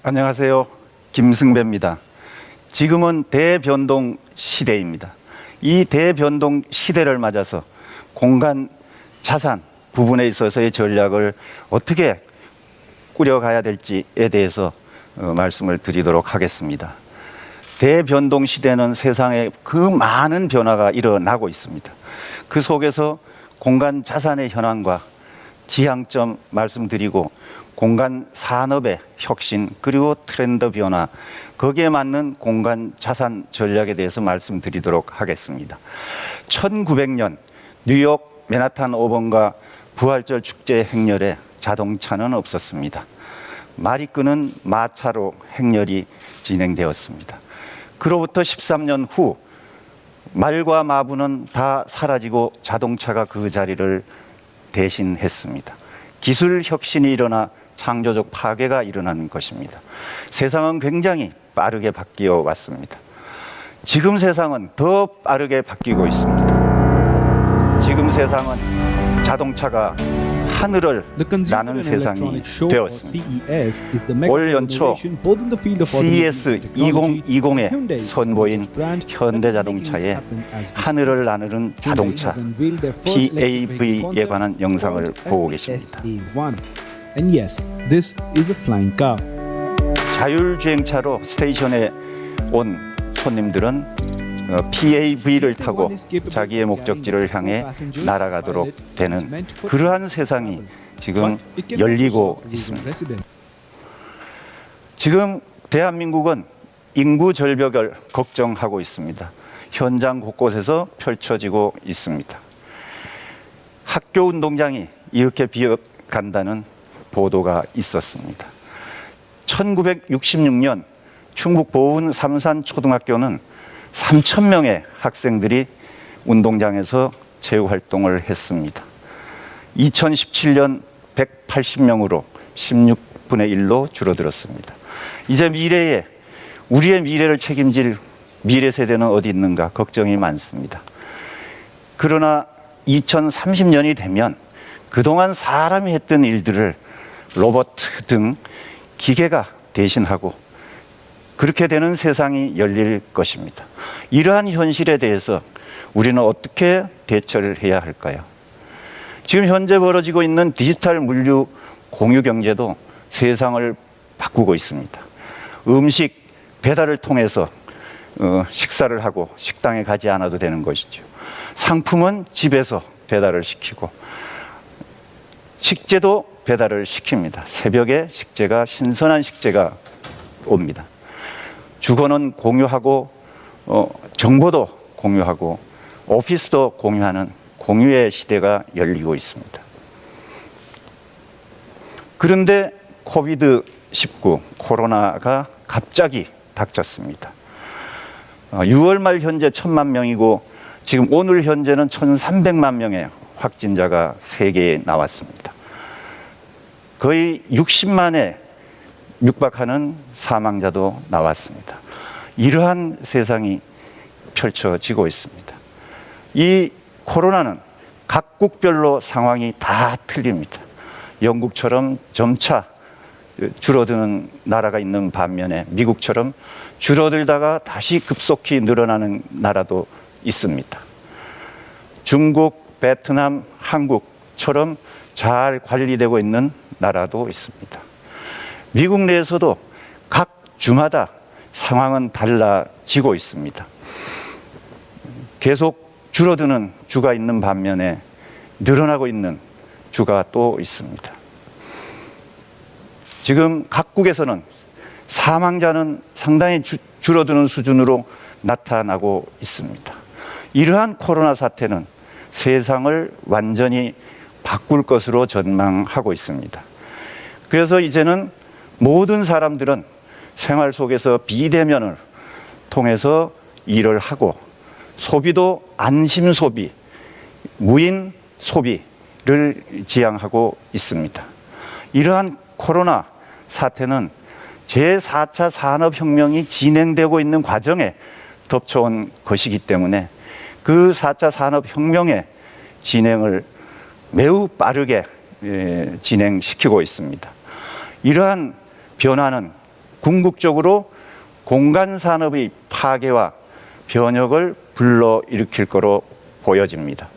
안녕하세요. 김승배입니다. 지금은 대변동 시대입니다. 이 대변동 시대를 맞아서 공간 자산 부분에 있어서의 전략을 어떻게 꾸려가야 될지에 대해서 말씀을 드리도록 하겠습니다. 대변동 시대는 세상에 그 많은 변화가 일어나고 있습니다. 그 속에서 공간 자산의 현황과 지향점 말씀드리고 공간 산업의 혁신 그리고 트렌드 변화 거기에 맞는 공간 자산 전략에 대해서 말씀드리도록 하겠습니다. 1900년 뉴욕 맨하탄 5번가 부활절 축제 행렬에 자동차는 없었습니다. 말이 끄는 마차로 행렬이 진행되었습니다. 그로부터 13년 후 말과 마부는 다 사라지고 자동차가 그 자리를 대신했습니다. 기술 혁신이 일어나 창조적 파괴가 일어나는 것입니다. 세상은 굉장히 빠르게 바뀌어 왔습니다. 지금 세상은 더 빠르게 바뀌고 있습니다. 지금 세상은 자동차가 하늘을 나는 세상이 되었습니다. 올 연초 CES 2020에 선보인 현대자동차의 하늘을 나누는 자동차 PAV에 관한 영상을 보고 계십니다. 자율주행차로 스테이션에 온 손님들은 PAV를 타고 자기의 목적지를 향해 날아가도록 되는 그러한 세상이 지금 열리고 있습니다. 지금 대한민국은 인구 절벽을 걱정하고 있습니다. 현장 곳곳에서 펼쳐지고 있습니다. 학교 운동장이 이렇게 비어간다는 보도가 있었습니다. 1966년 충북 보은 삼산초등학교는 3,000명의 학생들이 운동장에서 체육활동을 했습니다. 2017년 180명으로 16분의 1로 줄어들었습니다. 이제 우리의 미래를 책임질 미래 세대는 어디 있는가 걱정이 많습니다. 그러나 2030년이 되면 그동안 사람이 했던 일들을 로봇 등 기계가 대신하고 그렇게 되는 세상이 열릴 것입니다. 이러한 현실에 대해서 우리는 어떻게 대처를 해야 할까요? 지금 현재 벌어지고 있는 디지털 물류 공유 경제도 세상을 바꾸고 있습니다. 음식 배달을 통해서 식사를 하고 식당에 가지 않아도 되는 것이죠. 상품은 집에서 배달을 시키고 식재도 배달을 시킵니다. 새벽에 신선한 식재가 옵니다. 주거는 공유하고 정보도 공유하고 오피스도 공유하는 공유의 시대가 열리고 있습니다. 그런데 코비드-19 코로나가 갑자기 닥쳤습니다. 6월 말 현재 1,000만 명이고 지금 오늘 현재는 1,300만 명의 확진자가 세계에 나왔습니다. 거의 60만에 육박하는 사망자도 나왔습니다. 이러한 세상이 펼쳐지고 있습니다. 이 코로나는 각국별로 상황이 다 틀립니다. 영국처럼 점차 줄어드는 나라가 있는 반면에 미국처럼 줄어들다가 다시 급속히 늘어나는 나라도 있습니다. 중국, 베트남, 한국처럼 잘 관리되고 있는 나라도 있습니다. 미국 내에서도 각 주마다 상황은 달라지고 있습니다. 계속 줄어드는 주가 있는 반면에 늘어나고 있는 주가 또 있습니다. 지금 각국에서는 사망자는 상당히 줄어드는 수준으로 나타나고 있습니다. 이러한 코로나 사태는 세상을 완전히 바꿀 것으로 전망하고 있습니다. 그래서 이제는 모든 사람들은 생활 속에서 비대면을 통해서 일을 하고 소비도 안심 소비, 무인 소비를 지향하고 있습니다. 이러한 코로나 사태는 제4차 산업혁명이 진행되고 있는 과정에 덮쳐온 것이기 때문에 그 4차 산업혁명의 진행을 매우 빠르게 진행시키고 있습니다. 이러한 변화는 궁극적으로 공간 산업의 파괴와 변혁을 불러일으킬 거로 보여집니다.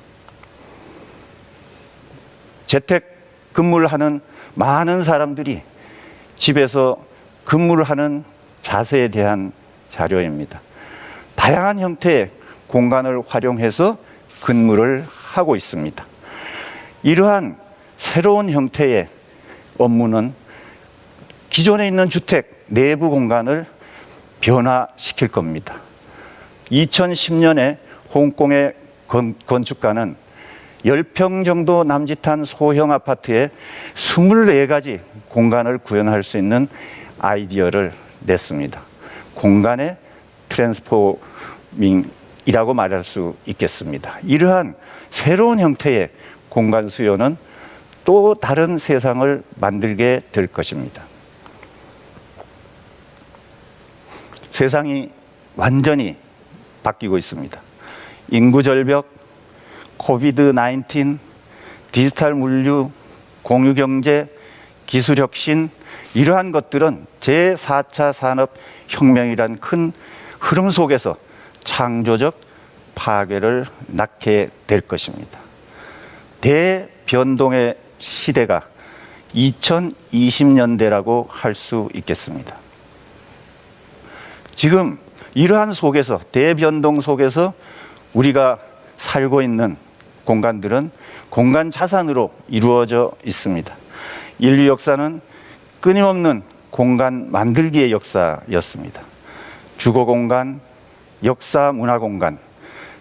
재택 근무를 하는 많은 사람들이 집에서 근무를 하는 자세에 대한 자료입니다. 다양한 형태의 공간을 활용해서 근무를 하고 있습니다. 이러한 새로운 형태의 업무는 기존에 있는 주택 내부 공간을 변화시킬 겁니다. 2010년에 홍콩의 건축가는 10평 정도 남짓한 소형 아파트에 24가지 공간을 구현할 수 있는 아이디어를 냈습니다. 공간의 트랜스포밍이라고 말할 수 있겠습니다. 이러한 새로운 형태의 공간 수요는 또 다른 세상을 만들게 될 것입니다. 세상이 완전히 바뀌고 있습니다. 인구 절벽, 코비드-19, 디지털 물류, 공유경제, 기술혁신, 이러한 것들은 제4차 산업혁명이란 큰 흐름 속에서 창조적 파괴를 낳게 될 것입니다. 대변동의 시대가 2020년대라고 할 수 있겠습니다. 지금 이러한 속에서, 대변동 속에서 우리가 살고 있는 공간들은 공간 자산으로 이루어져 있습니다. 인류 역사는 끊임없는 공간 만들기의 역사였습니다. 주거 공간, 역사 문화 공간,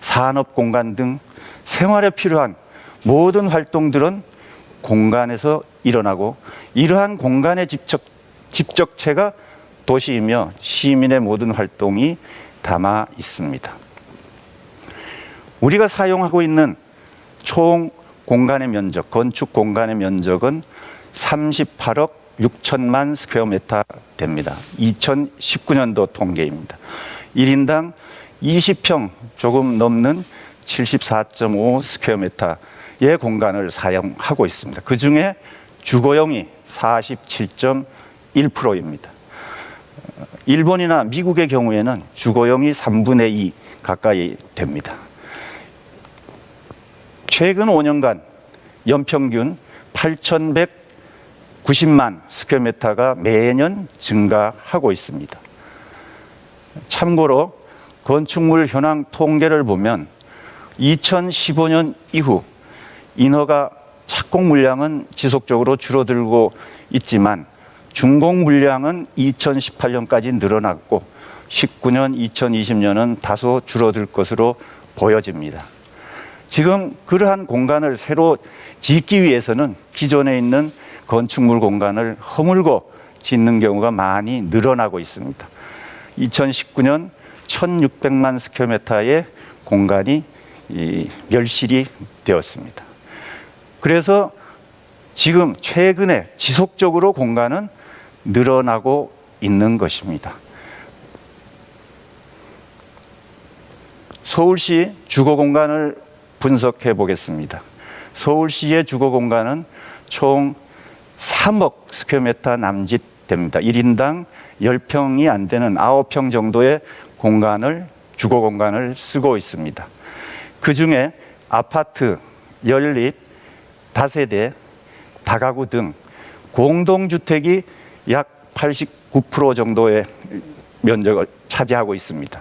산업 공간 등 생활에 필요한 모든 활동들은 공간에서 일어나고, 이러한 공간의 집적체가 도시이며 시민의 모든 활동이 담아 있습니다. 우리가 사용하고 있는 총 공간의 면적, 건축 공간의 면적은 38억 6천만 스퀘어미터 됩니다. 2019년도 통계입니다. 1인당 20평 조금 넘는 74.5 스퀘어미터의 공간을 사용하고 있습니다. 그 중에 주거용이 47.1%입니다. 일본이나 미국의 경우에는 주거용이 3분의 2 가까이 됩니다. 최근 5년간 연평균 8,190만 스퀘어미터가 매년 증가하고 있습니다. 참고로 건축물 현황 통계를 보면 2015년 이후 인허가 착공 물량은 지속적으로 줄어들고 있지만 준공 물량은 2018년까지 늘어났고 19년, 2020년은 다소 줄어들 것으로 보여집니다. 지금 그러한 공간을 새로 짓기 위해서는 기존에 있는 건축물 공간을 허물고 짓는 경우가 많이 늘어나고 있습니다. 2019년 1,600만 스퀘어미터의 공간이 멸실이 되었습니다. 그래서 지금 최근에 지속적으로 공간은 늘어나고 있는 것입니다. 서울시 주거 공간을 분석해 보겠습니다. 서울시의 주거 공간은 총 3억 스퀘어미터 남짓 됩니다. 1인당 10평이 안 되는 9평 정도의 공간을, 주거 공간을 쓰고 있습니다. 그 중에 아파트, 연립, 다세대, 다가구 등 공동주택이 약 89% 정도의 면적을 차지하고 있습니다.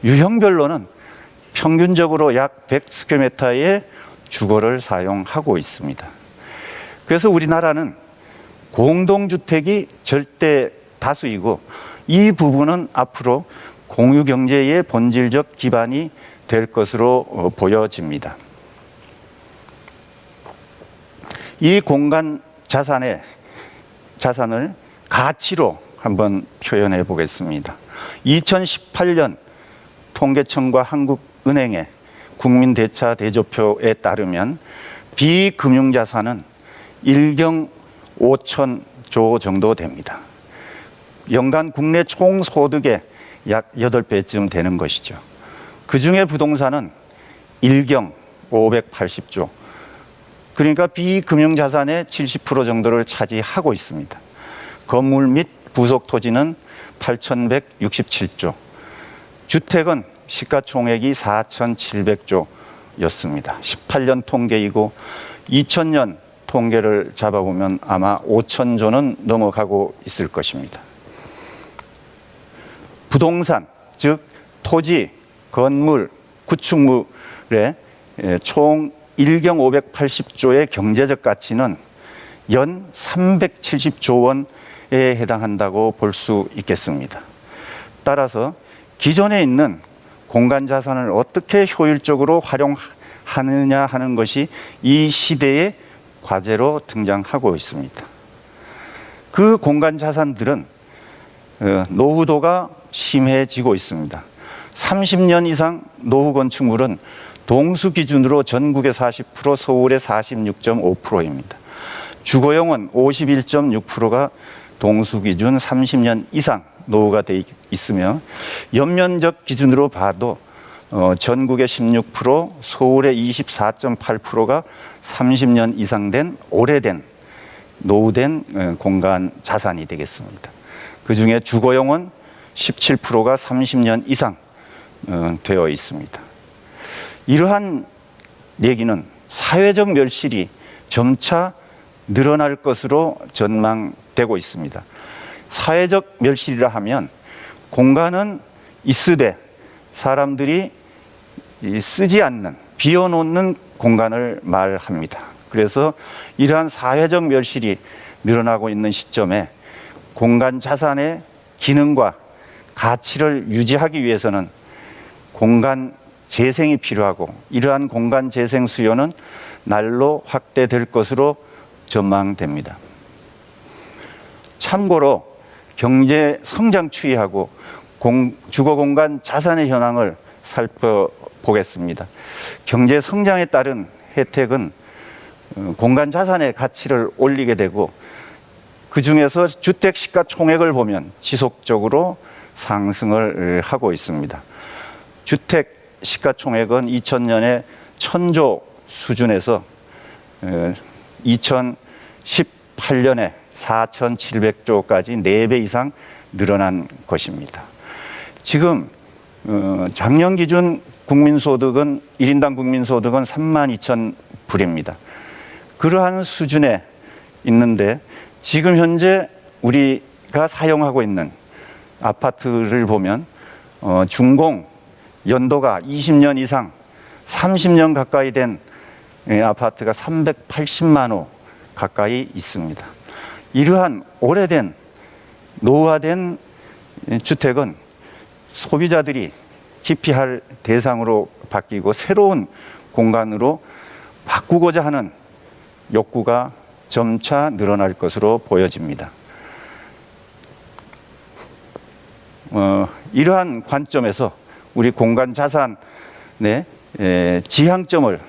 유형별로는 평균적으로 약 100스퀘어미터의 주거를 사용하고 있습니다. 그래서 우리나라는 공동주택이 절대 다수이고, 이 부분은 앞으로 공유경제의 본질적 기반이 될 것으로 보여집니다. 이 공간 자산을 가치로 한번 표현해 보겠습니다. 2018년 통계청과 한국은행의 국민대차 대조표에 따르면 비금융자산은 1경 5천조 정도 됩니다. 연간 국내 총소득의 약 8배쯤 되는 것이죠. 그 중에 부동산은 1경 580조, 그러니까 비금융자산의 70% 정도를 차지하고 있습니다. 건물 및 부속 토지는 8,167조, 주택은 시가총액이 4,700조였습니다. 18년 통계이고 2000년 통계를 잡아보면 아마 5,000조는 넘어가고 있을 것입니다. 부동산, 즉 토지, 건물, 구축물의 총 1경 580조의 경제적 가치는 연 370조 원에 해당한다고 볼 수 있겠습니다. 따라서 기존에 있는 공간 자산을 어떻게 효율적으로 활용하느냐 하는 것이 이 시대의 과제로 등장하고 있습니다. 그 공간 자산들은 노후도가 심해지고 있습니다. 30년 이상 노후 건축물은 동수 기준으로 전국의 40%, 서울의 46.5%입니다. 주거용은 51.6%가 동수 기준 30년 이상 노후가 되어 있으며 연면적 기준으로 봐도 전국의 16%, 서울의 24.8%가 30년 이상 된 오래된 노후된 공간 자산이 되겠습니다. 그중에 주거용은 17%가 30년 이상 되어 있습니다. 이러한 얘기는 사회적 멸실이 점차 늘어날 것으로 전망되고 있습니다. 사회적 멸실이라 하면 공간은 있으되 사람들이 쓰지 않는, 비워놓는 공간을 말합니다. 그래서 이러한 사회적 멸실이 늘어나고 있는 시점에 공간 자산의 기능과 가치를 유지하기 위해서는 공간 재생이 필요하고 이러한 공간 재생 수요는 날로 확대될 것으로 전망됩니다. 참고로 경제 성장 추이하고 주거 공간 자산의 현황을 살펴보겠습니다. 경제 성장에 따른 혜택은 공간 자산의 가치를 올리게 되고 그 중에서 주택 시가총액을 보면 지속적으로 상승을 하고 있습니다. 주택 시가총액은 2000년에 1,000조 수준에서 2018년에 4,700조까지 4배 이상 늘어난 것입니다. 지금 작년 기준 국민소득은 1인당 국민소득은 32,000불입니다. 그러한 수준에 있는데 지금 현재 우리가 사용하고 있는 아파트를 보면 준공 연도가 20년 이상 30년 가까이 된 아파트가 380만 호 가까이 있습니다. 이러한 오래된 노후화된 주택은 소비자들이 기피할 대상으로 바뀌고 새로운 공간으로 바꾸고자 하는 욕구가 점차 늘어날 것으로 보여집니다. 이러한 관점에서 우리 공간 자산의 지향점을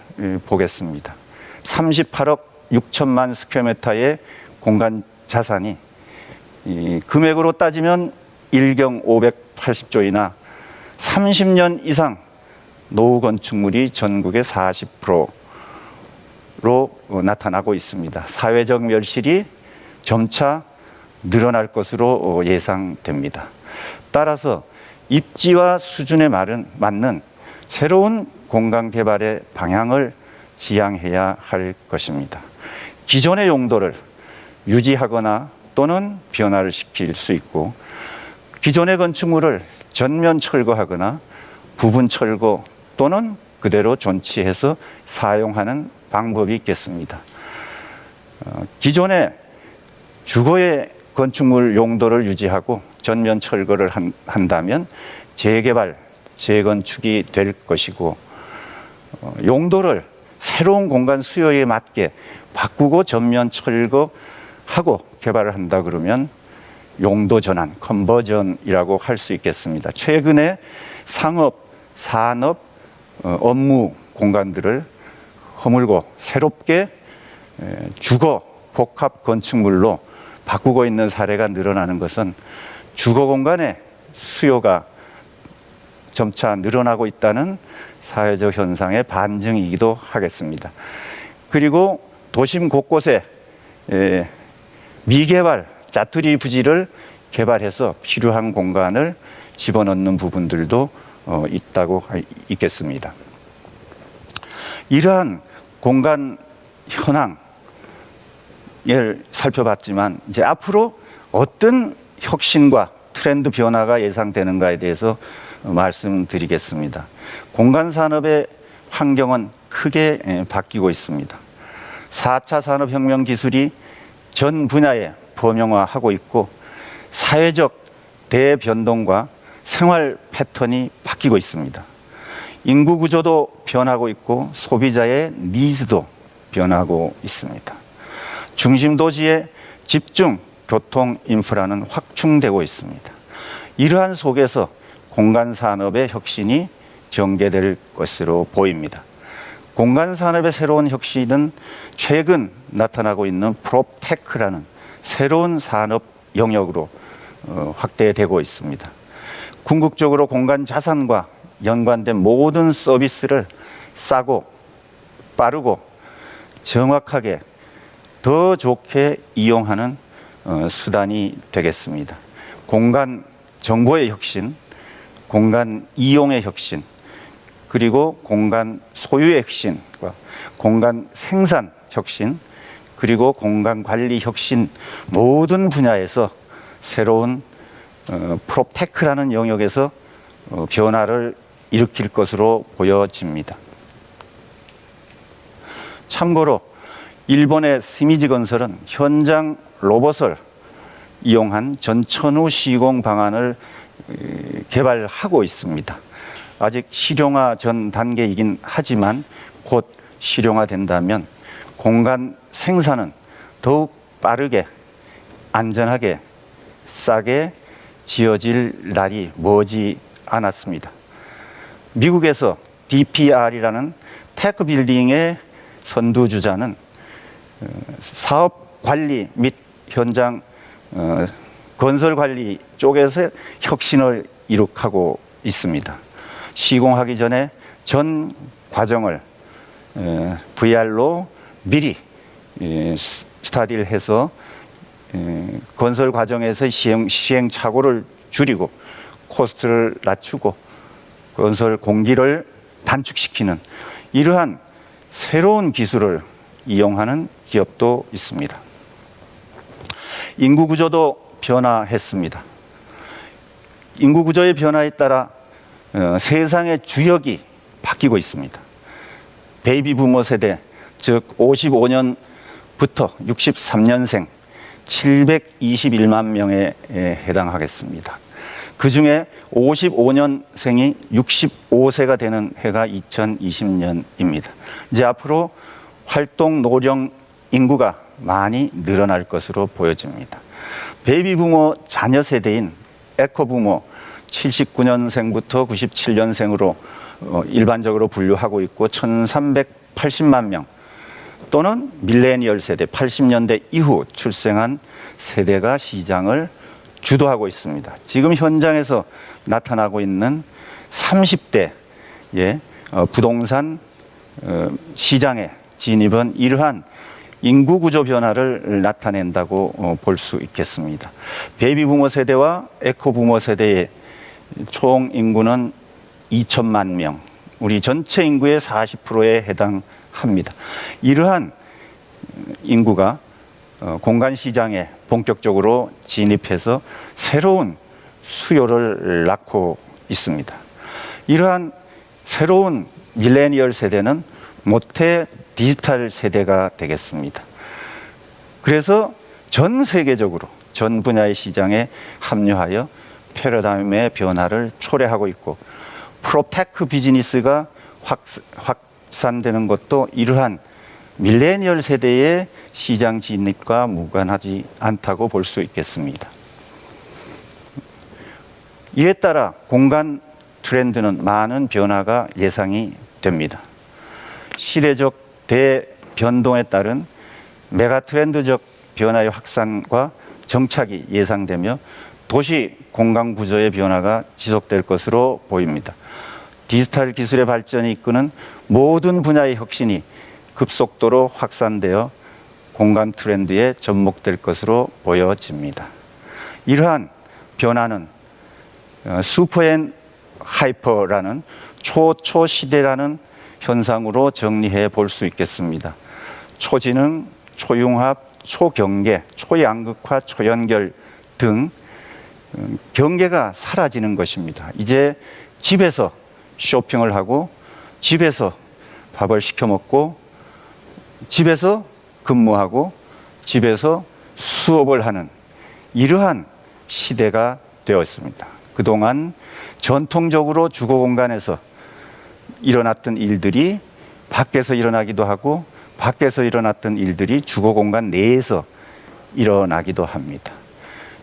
보겠습니다. 38억 6천만 스퀘어미터의 공간 자산이 금액으로 따지면 1경 580조이나 30년 이상 노후 건축물이 전국의 40%로 나타나고 있습니다. 사회적 멸실이 점차 늘어날 것으로 예상됩니다. 따라서 입지와 수준에 맞는 새로운 공간 개발의 방향을 지향해야 할 것입니다. 기존의 용도를 유지하거나 또는 변화를 시킬 수 있고 기존의 건축물을 전면 철거하거나 부분 철거 또는 그대로 존치해서 사용하는 방법이 있겠습니다. 기존의 주거의 건축물 용도를 유지하고 전면 철거를 한다면 재개발, 재건축이 될 것이고 용도를 새로운 공간 수요에 맞게 바꾸고 전면 철거하고 개발을 한다 그러면 용도 전환, 컨버전이라고 할 수 있겠습니다. 최근에 상업, 산업, 업무 공간들을 허물고 새롭게 주거 복합 건축물로 바꾸고 있는 사례가 늘어나는 것은 주거 공간의 수요가 점차 늘어나고 있다는 사회적 현상의 반증이기도 하겠습니다. 그리고 도심 곳곳에 미개발, 짜투리 부지를 개발해서 필요한 공간을 집어넣는 부분들도 있겠습니다. 이러한 공간 현황을 살펴봤지만 이제 앞으로 어떤 혁신과 트렌드 변화가 예상되는가에 대해서 말씀드리겠습니다. 공간 산업의 환경은 크게 바뀌고 있습니다. 4차 산업혁명 기술이 전 분야에 범용화하고 있고 사회적 대변동과 생활 패턴이 바뀌고 있습니다. 인구 구조도 변하고 있고 소비자의 니즈도 변하고 있습니다. 중심 도시의 집중 교통 인프라는 확충되고 있습니다. 이러한 속에서 공간 산업의 혁신이 전개될 것으로 보입니다. 공간 산업의 새로운 혁신은 최근 나타나고 있는 프롭테크라는 새로운 산업 영역으로 확대되고 있습니다. 궁극적으로 공간 자산과 연관된 모든 서비스를 싸고 빠르고 정확하게 더 좋게 이용하는 수단이 되겠습니다. 공간 정보의 혁신, 공간 이용의 혁신, 그리고 공간 소유의 혁신과 공간 생산 혁신, 그리고 공간 관리 혁신 모든 분야에서 새로운 프롭테크라는 영역에서 변화를 일으킬 것으로 보여집니다. 참고로 일본의 스미지 건설은 현장 로봇을 이용한 전천후 시공 방안을 개발하고 있습니다. 아직 실용화 전 단계이긴 하지만 곧 실용화된다면 공간 생산은 더욱 빠르게, 안전하게, 싸게 지어질 날이 머지 않았습니다. 미국에서 DPR이라는 테크 빌딩의 선두주자는 사업 관리 및 현장 건설 관리 쪽에서 혁신을 이룩하고 있습니다. 시공하기 전에 전 과정을 VR로 미리 스타디를 해서 건설 과정에서 시행착오를 줄이고 코스트를 낮추고 건설 공기를 단축시키는 이러한 새로운 기술을 이용하는 기업도 있습니다. 인구 구조도 변화했습니다. 인구 구조의 변화에 따라 세상의 주역이 바뀌고 있습니다. 베이비 부머 세대, 즉 55년부터 63년생 721만 명에 해당하겠습니다. 그 중에 55년생이 65세가 되는 해가 2020년입니다. 이제 앞으로 활동 노령 인구가 많이 늘어날 것으로 보여집니다. 베이비 부머 자녀 세대인 에코 부머 79년생부터 97년생으로 일반적으로 분류하고 있고 1380만 명 또는 밀레니얼 세대 80년대 이후 출생한 세대가 시장을 주도하고 있습니다. 지금 현장에서 나타나고 있는 30대의 부동산 시장의 진입은 이러한 인구 구조 변화를 나타낸다고 볼 수 있겠습니다. 베이비 부머 세대와 에코 부머 세대의 총 인구는 2천만 명, 우리 전체 인구의 40%에 해당합니다. 이러한 인구가 공간 시장에 본격적으로 진입해서 새로운 수요를 낳고 있습니다. 이러한 새로운 밀레니얼 세대는 모태 디지털 세대가 되겠습니다. 그래서 전 세계적으로 전 분야의 시장에 합류하여 패러다임의 변화를 초래하고 있고 프로테크 비즈니스가 확산되는 것도 이러한 밀레니얼 세대의 시장 진입과 무관하지 않다고 볼 수 있겠습니다. 이에 따라 공간 트렌드는 많은 변화가 예상이 됩니다. 시대적 대변동에 따른 메가 트렌드적 변화의 확산과 정착이 예상되며 도시 공간 구조의 변화가 지속될 것으로 보입니다. 디지털 기술의 발전이 이끄는 모든 분야의 혁신이 급속도로 확산되어 공간 트렌드에 접목될 것으로 보여집니다. 이러한 변화는 슈퍼 앤 하이퍼라는 초초시대라는 현상으로 정리해 볼 수 있겠습니다. 초지능, 초융합, 초경계, 초양극화, 초연결 등 경계가 사라지는 것입니다. 이제 집에서 쇼핑을 하고 집에서 밥을 시켜 먹고 집에서 근무하고 집에서 수업을 하는 이러한 시대가 되었습니다. 그동안 전통적으로 주거 공간에서 일어났던 일들이 밖에서 일어나기도 하고 밖에서 일어났던 일들이 주거 공간 내에서 일어나기도 합니다.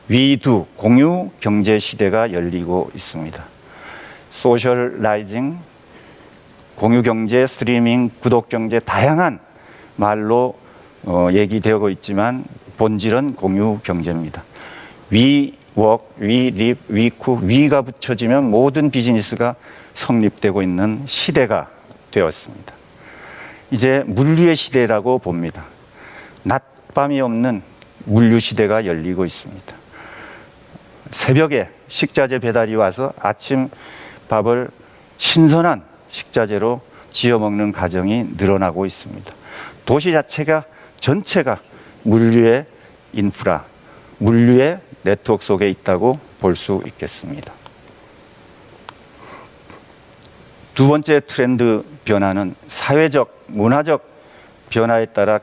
위두 공유 경제 시대가 열리고 있습니다. 소셜라이징, 공유 경제, 스트리밍, 구독 경제 다양한 말로 얘기되고 있지만 본질은 공유 경제입니다. 위 워크, 위 립, 위 쿠, 위가 붙여지면 모든 비즈니스가 성립되고 있는 시대가 되었습니다. 이제 물류의 시대라고 봅니다. 낮밤이 없는 물류 시대가 열리고 있습니다. 새벽에 식자재 배달이 와서 아침 밥을 신선한 식자재로 지어 먹는 가정이 늘어나고 있습니다. 도시 자체가 전체가 물류의 인프라, 물류의 네트워크 속에 있다고 볼 수 있겠습니다. 두 번째 트렌드 변화는 사회적, 문화적 변화에 따라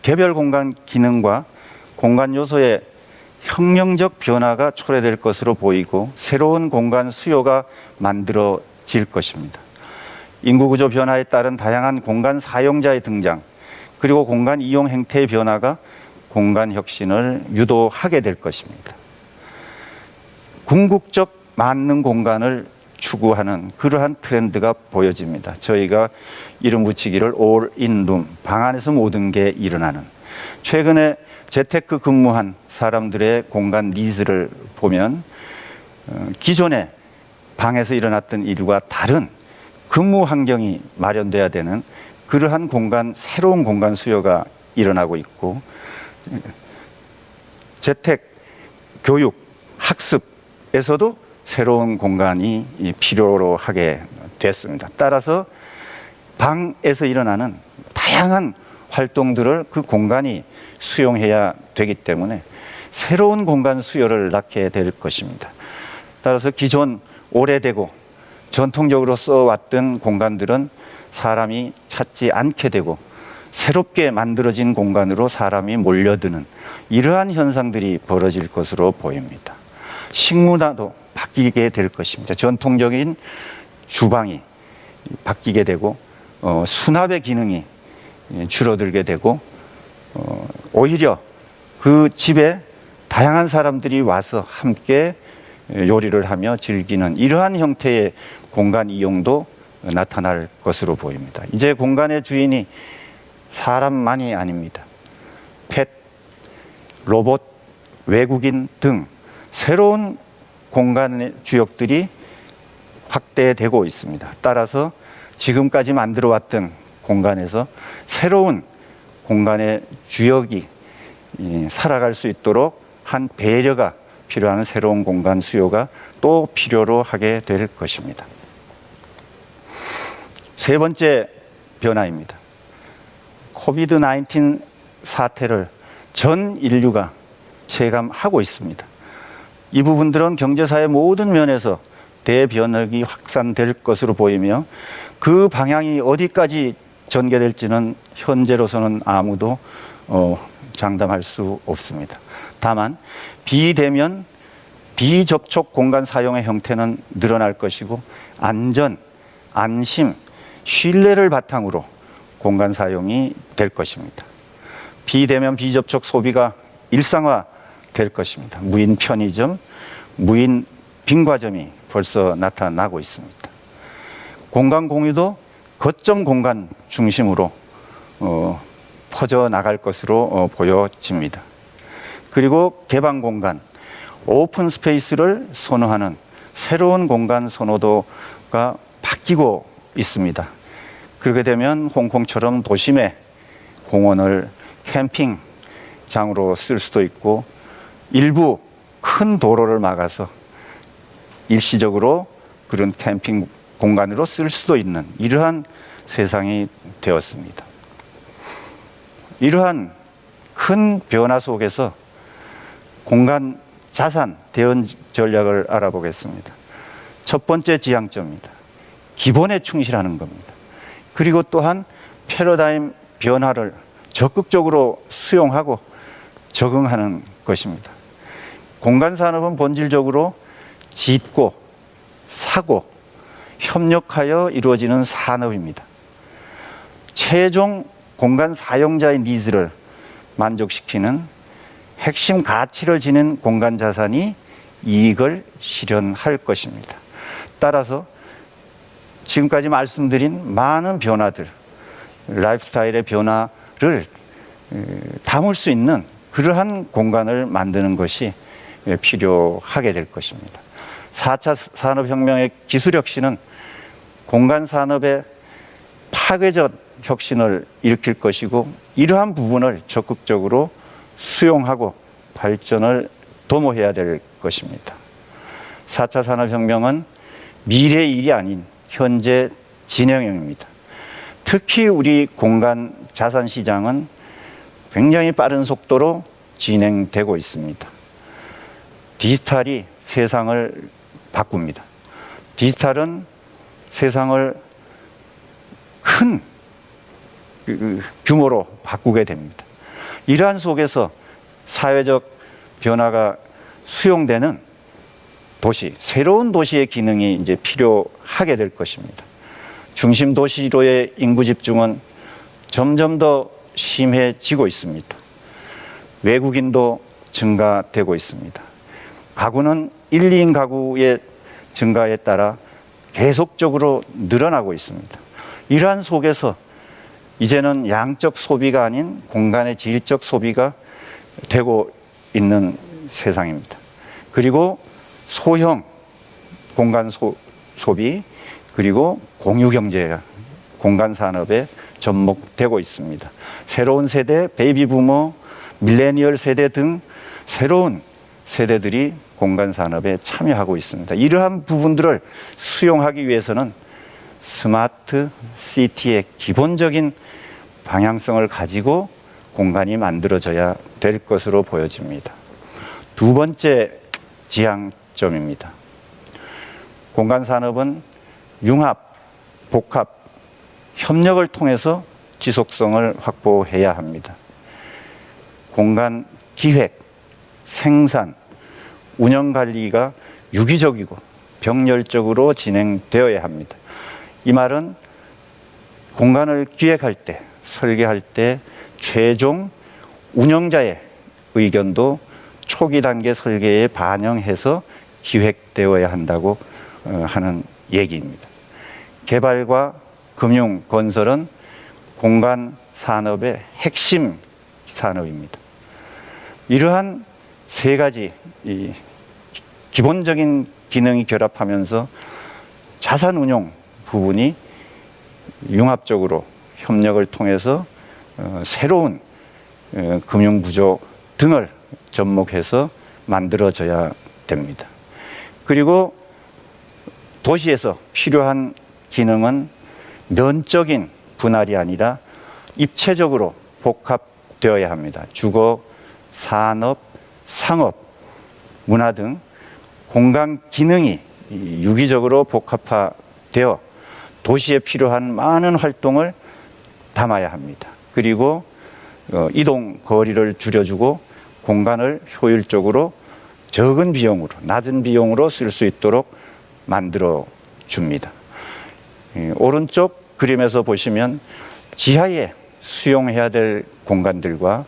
개별 공간 기능과 공간 요소의 혁명적 변화가 초래될 것으로 보이고 새로운 공간 수요가 만들어질 것입니다. 인구구조 변화에 따른 다양한 공간 사용자의 등장, 그리고 공간 이용 행태의 변화가 공간 혁신을 유도하게 될 것입니다. 궁극적 만능 공간을 추구하는 그러한 트렌드가 보여집니다. 저희가 이름 붙이기를 all in room, 방 안에서 모든 게 일어나는. 최근에 재테크 근무한 사람들의 공간 니즈를 보면 기존의 방에서 일어났던 일과 다른 근무 환경이 마련돼야 되는 그러한 공간, 새로운 공간 수요가 일어나고 있고, 재택, 교육, 학습에서도 새로운 공간이 필요로 하게 됐습니다. 따라서 방에서 일어나는 다양한 활동들을 그 공간이 수용해야 되기 때문에 새로운 공간 수요를 낳게 될 것입니다. 따라서 기존 오래되고 전통적으로 써왔던 공간들은 사람이 찾지 않게 되고 새롭게 만들어진 공간으로 사람이 몰려드는 이러한 현상들이 벌어질 것으로 보입니다. 식문화도 바뀌게 될 것입니다. 전통적인 주방이 바뀌게 되고 수납의 기능이 줄어들게 되고 오히려 그 집에 다양한 사람들이 와서 함께 요리를 하며 즐기는 이러한 형태의 공간 이용도 나타날 것으로 보입니다. 이제 공간의 주인이 사람만이 아닙니다. 펫, 로봇, 외국인 등 새로운 공간의 주역들이 확대되고 있습니다. 따라서 지금까지 만들어왔던 공간에서 새로운 공간의 주역이 살아갈 수 있도록 한 배려가 필요한 새로운 공간 수요가 또 필요로 하게 될 것입니다. 세 번째 변화입니다. 코비드-19 사태를 전 인류가 체감하고 있습니다. 이 부분들은 경제사의 모든 면에서 대변혁이 확산될 것으로 보이며 그 방향이 어디까지 전개될지는 현재로서는 아무도 장담할 수 없습니다. 다만 비대면, 비접촉 공간 사용의 형태는 늘어날 것이고 안전, 안심, 신뢰를 바탕으로 공간 사용이 될 것입니다. 비대면, 비접촉 소비가 일상화 될 것입니다. 무인 편의점, 무인 빈과점이 벌써 나타나고 있습니다. 공간 공유도 거점 공간 중심으로 퍼져나갈 것으로 보여집니다. 그리고 개방 공간, 오픈 스페이스를 선호하는 새로운 공간 선호도가 바뀌고 있습니다. 그렇게 되면 홍콩처럼 도심의 공원을 캠핑장으로 쓸 수도 있고 일부 큰 도로를 막아서 일시적으로 그런 캠핑 공간으로 쓸 수도 있는 이러한 세상이 되었습니다. 이러한 큰 변화 속에서 공간 자산 대응 전략을 알아보겠습니다. 첫 번째 지향점입니다. 기본에 충실하는 겁니다. 그리고 또한 패러다임 변화를 적극적으로 수용하고 적응하는 것입니다. 공간 산업은 본질적으로 짓고 사고 협력하여 이루어지는 산업입니다. 최종 공간 사용자의 니즈를 만족시키는 핵심 가치를 지닌 공간 자산이 이익을 실현할 것입니다. 따라서 지금까지 말씀드린 많은 변화들, 라이프 스타일의 변화를 담을 수 있는 그러한 공간을 만드는 것이 필요하게 될 것입니다. 4차 산업혁명의 기술혁신은 공간 산업의 파괴적 혁신을 일으킬 것이고 이러한 부분을 적극적으로 수용하고 발전을 도모해야 될 것입니다. 4차 산업혁명은 미래의 일이 아닌 현재 진행형입니다. 특히 우리 공간 자산 시장은 굉장히 빠른 속도로 진행되고 있습니다. 디지털이 세상을 바꿉니다. 디지털은 세상을 큰 규모로 바꾸게 됩니다. 이러한 속에서 사회적 변화가 수용되는 도시, 새로운 도시의 기능이 이제 필요하게 될 것입니다. 중심 도시로의 인구 집중은 점점 더 심해지고 있습니다. 외국인도 증가되고 있습니다. 가구는 1, 2인 가구의 증가에 따라 계속적으로 늘어나고 있습니다. 이러한 속에서 이제는 양적 소비가 아닌 공간의 질적 소비가 되고 있는 세상입니다. 그리고 소형 공간 소비 그리고 공유경제가 공간 산업에 접목되고 있습니다. 새로운 세대, 베이비 부머, 밀레니얼 세대 등 새로운 세대들이 공간 산업에 참여하고 있습니다. 이러한 부분들을 수용하기 위해서는 스마트 시티의 기본적인 방향성을 가지고 공간이 만들어져야 될 것으로 보여집니다. 두 번째 지향점입니다. 공간 산업은 융합, 복합, 협력을 통해서 지속성을 확보해야 합니다. 공간 기획, 생산, 운영 관리가 유기적이고 병렬적으로 진행되어야 합니다. 이 말은 공간을 기획할 때, 설계할 때 최종 운영자의 의견도 초기 단계 설계에 반영해서 기획되어야 한다고 하는 얘기입니다. 개발과 금융, 건설은 공간 산업의 핵심 산업입니다. 이러한 세 가지 기본적인 기능이 결합하면서 자산 운용 부분이 융합적으로 협력을 통해서 새로운 금융 구조 등을 접목해서 만들어져야 됩니다. 그리고 도시에서 필요한 기능은 면적인 분할이 아니라 입체적으로 복합되어야 합니다. 주거, 산업, 상업, 문화 등 공간 기능이 유기적으로 복합화되어 도시에 필요한 많은 활동을 담아야 합니다. 그리고 이동 거리를 줄여주고 공간을 효율적으로 적은 비용으로, 낮은 비용으로 쓸 수 있도록 만들어 줍니다. 오른쪽 그림에서 보시면 지하에 수용해야 될 공간들과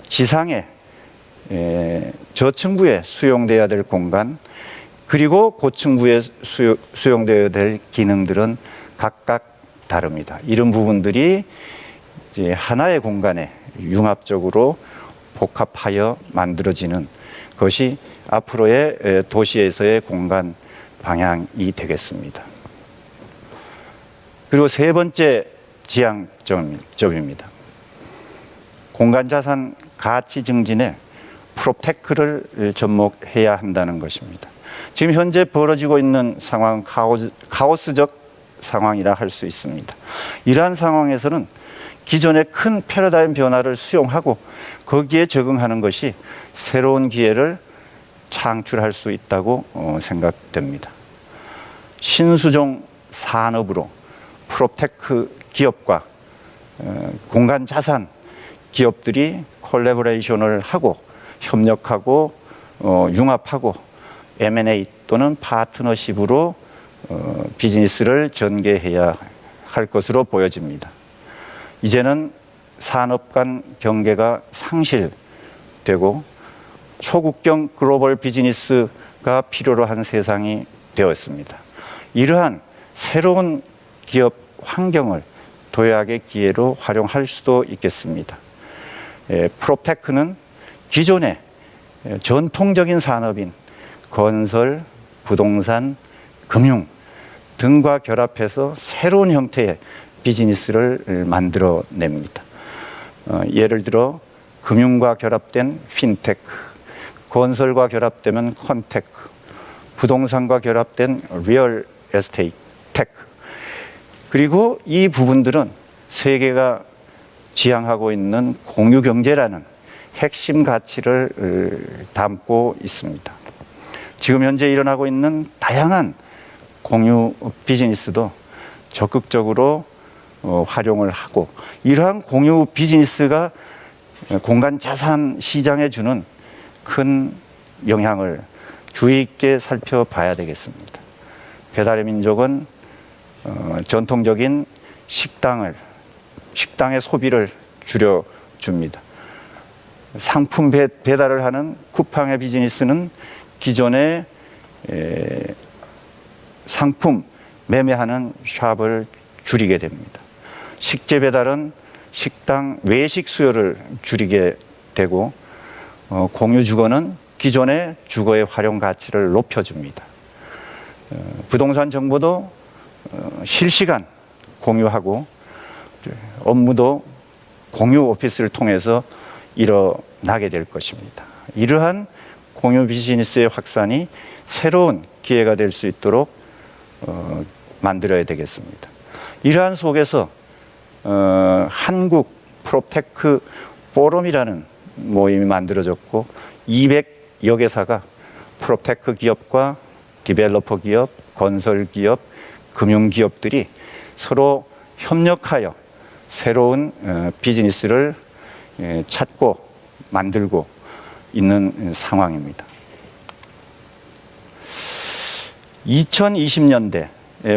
지상에 저층부에 수용돼야 될 공간 그리고 고층부에 수용되어야 될 기능들은 각각 다릅니다. 이런 부분들이 이제 하나의 공간에 융합적으로 복합하여 만들어지는 것이 앞으로의 도시에서의 공간 방향이 되겠습니다. 그리고 세 번째 지향점입니다. 공간 자산 가치 증진에 프롭테크를 접목해야 한다는 것입니다. 지금 현재 벌어지고 있는 상황은 카오스적 상황이라 할 수 있습니다. 이러한 상황에서는 기존의 큰 패러다임 변화를 수용하고 거기에 적응하는 것이 새로운 기회를 창출할 수 있다고 생각됩니다. 신수종 산업으로 프롭테크 기업과 공간 자산 기업들이 콜래보레이션을 하고 협력하고 융합하고 M&A 또는 파트너십으로 비즈니스를 전개해야 할 것으로 보여집니다. 이제는 산업 간 경계가 상실되고 초국경 글로벌 비즈니스가 필요로 한 세상이 되었습니다. 이러한 새로운 기업 환경을 도약의 기회로 활용할 수도 있겠습니다. 프롭테크는 기존의 전통적인 산업인 건설, 부동산, 금융 등과 결합해서 새로운 형태의 비즈니스를 만들어냅니다. 예를 들어 금융과 결합된 핀테크, 건설과 결합되면 컨테크, 부동산과 결합된 리얼 에스테이트 테크. 그리고 이 부분들은 세계가 지향하고 있는 공유경제라는 핵심 가치를 담고 있습니다. 지금 현재 일어나고 있는 다양한 공유 비즈니스도 적극적으로 활용을 하고 이러한 공유 비즈니스가 공간 자산 시장에 주는 큰 영향을 주의 있게 살펴봐야 되겠습니다. 배달의 민족은 전통적인 식당의 소비를 줄여줍니다. 상품 배달을 하는 쿠팡의 비즈니스는 기존의 상품 매매하는 샵을 줄이게 됩니다. 식재 배달은 식당 외식 수요를 줄이게 되고 공유 주거는 기존의 주거의 활용 가치를 높여줍니다. 부동산 정보도 실시간 공유하고 업무도 공유 오피스를 통해서 일어나게 될 것입니다. 이러한 공유 비즈니스의 확산이 새로운 기회가 될 수 있도록 만들어야 되겠습니다. 이러한 속에서 한국 프롭테크 포럼이라는 모임이 만들어졌고 200여 개사가 프롭테크 기업과 디벨로퍼 기업, 건설 기업, 금융 기업들이 서로 협력하여 새로운 비즈니스를 찾고 만들고 있는 상황입니다. 2020년대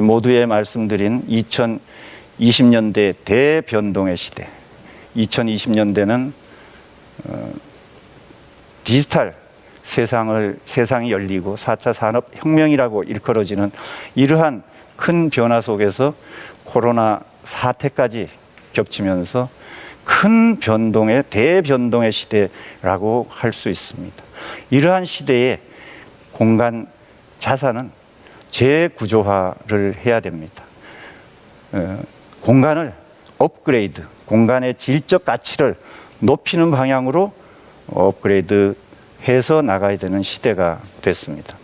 모두에 말씀드린 2020년대 대변동의 시대. 2020년대는 디지털 세상이 열리고 4차 산업혁명이라고 일컬어지는 이러한 큰 변화 속에서 코로나 사태까지 겹치면서 큰 변동의 대변동의 시대라고 할 수 있습니다. 이러한 시대에 공간 자산은 재구조화를 해야 됩니다. 공간을 업그레이드, 공간의 질적 가치를 높이는 방향으로 업그레이드 해서 나가야 되는 시대가 됐습니다.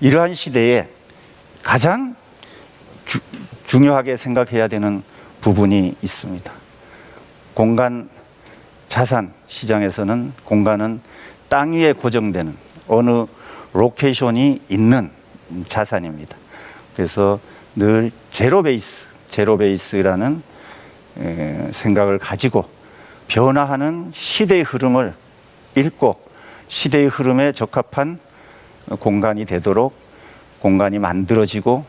이러한 시대에 가장 중요하게 생각해야 되는 부분이 있습니다. 공간 자산 시장에서는 공간은 땅 위에 고정되는 어느 로케이션이 있는 자산입니다. 그래서 늘 제로 베이스라는 생각을 가지고 변화하는 시대의 흐름을 읽고 시대의 흐름에 적합한 공간이 되도록 공간이 만들어지고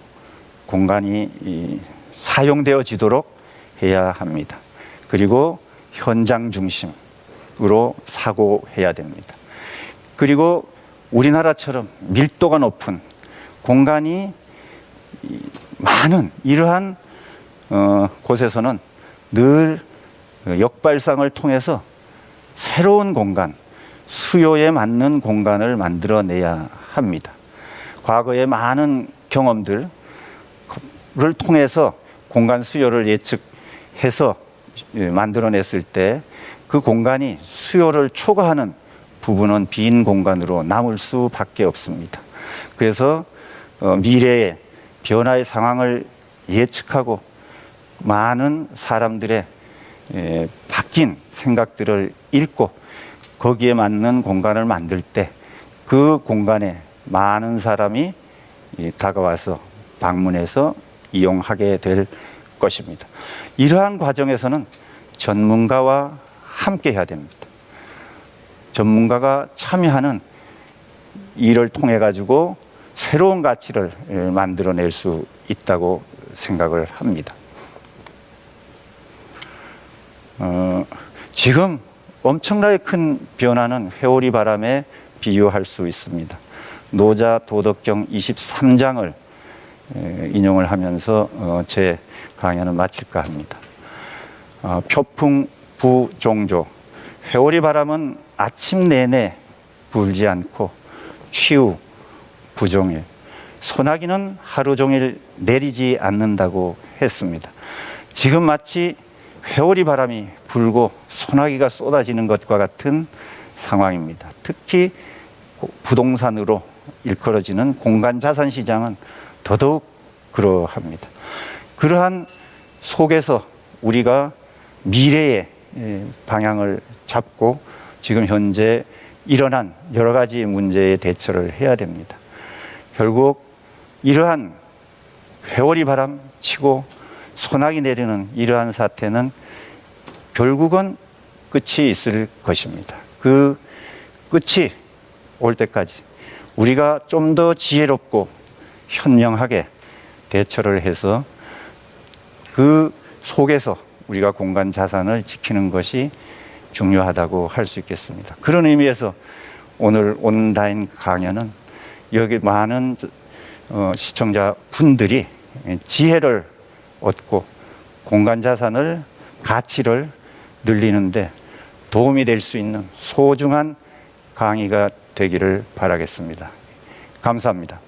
공간이 사용되어지도록 해야 합니다. 그리고 현장 중심으로 사고해야 됩니다. 그리고 우리나라처럼 밀도가 높은 공간이 많은 이러한 곳에서는 늘 역발상을 통해서 새로운 공간, 수요에 맞는 공간을 만들어내야 합니다. 과거의 많은 경험들을 통해서 공간 수요를 예측해서 만들어냈을 때 그 공간이 수요를 초과하는 부분은 빈 공간으로 남을 수밖에 없습니다. 그래서 미래의 변화의 상황을 예측하고 많은 사람들의 바뀐 생각들을 읽고 거기에 맞는 공간을 만들 때 그 공간에 많은 사람이 다가와서 방문해서 이용하게 될 것입니다. 이러한 과정에서는 전문가와 함께 해야 됩니다. 전문가가 참여하는 일을 통해 가지고 새로운 가치를 만들어낼 수 있다고 생각을 합니다. 지금 엄청나게 큰 변화는 회오리 바람에 비유할 수 있습니다. 노자 도덕경 23장을 인용을 하면서 제 강연을 마칠까 합니다. 표풍 부종조, 회오리 바람은 아침 내내 불지 않고 취우 부종해, 소나기는 하루 종일 내리지 않는다고 했습니다. 지금 마치 회오리 바람이 불고 소나기가 쏟아지는 것과 같은 상황입니다. 특히 부동산으로 일컬어지는 공간 자산 시장은 더더욱 그러합니다. 그러한 속에서 우리가 미래의 방향을 잡고 지금 현재 일어난 여러 가지 문제에 대처를 해야 됩니다. 결국 이러한 회오리 바람 치고 소나기 내리는 이러한 사태는 결국은 끝이 있을 것입니다. 그 끝이 올 때까지 우리가 좀 더 지혜롭고 현명하게 대처를 해서 그 속에서 우리가 공간 자산을 지키는 것이 중요하다고 할 수 있겠습니다. 그런 의미에서 오늘 온라인 강연은 여기 많은 시청자 분들이 지혜를 얻고 공간 자산을 가치를 늘리는데 도움이 될 수 있는 소중한 강의가 되기를 바라겠습니다. 감사합니다.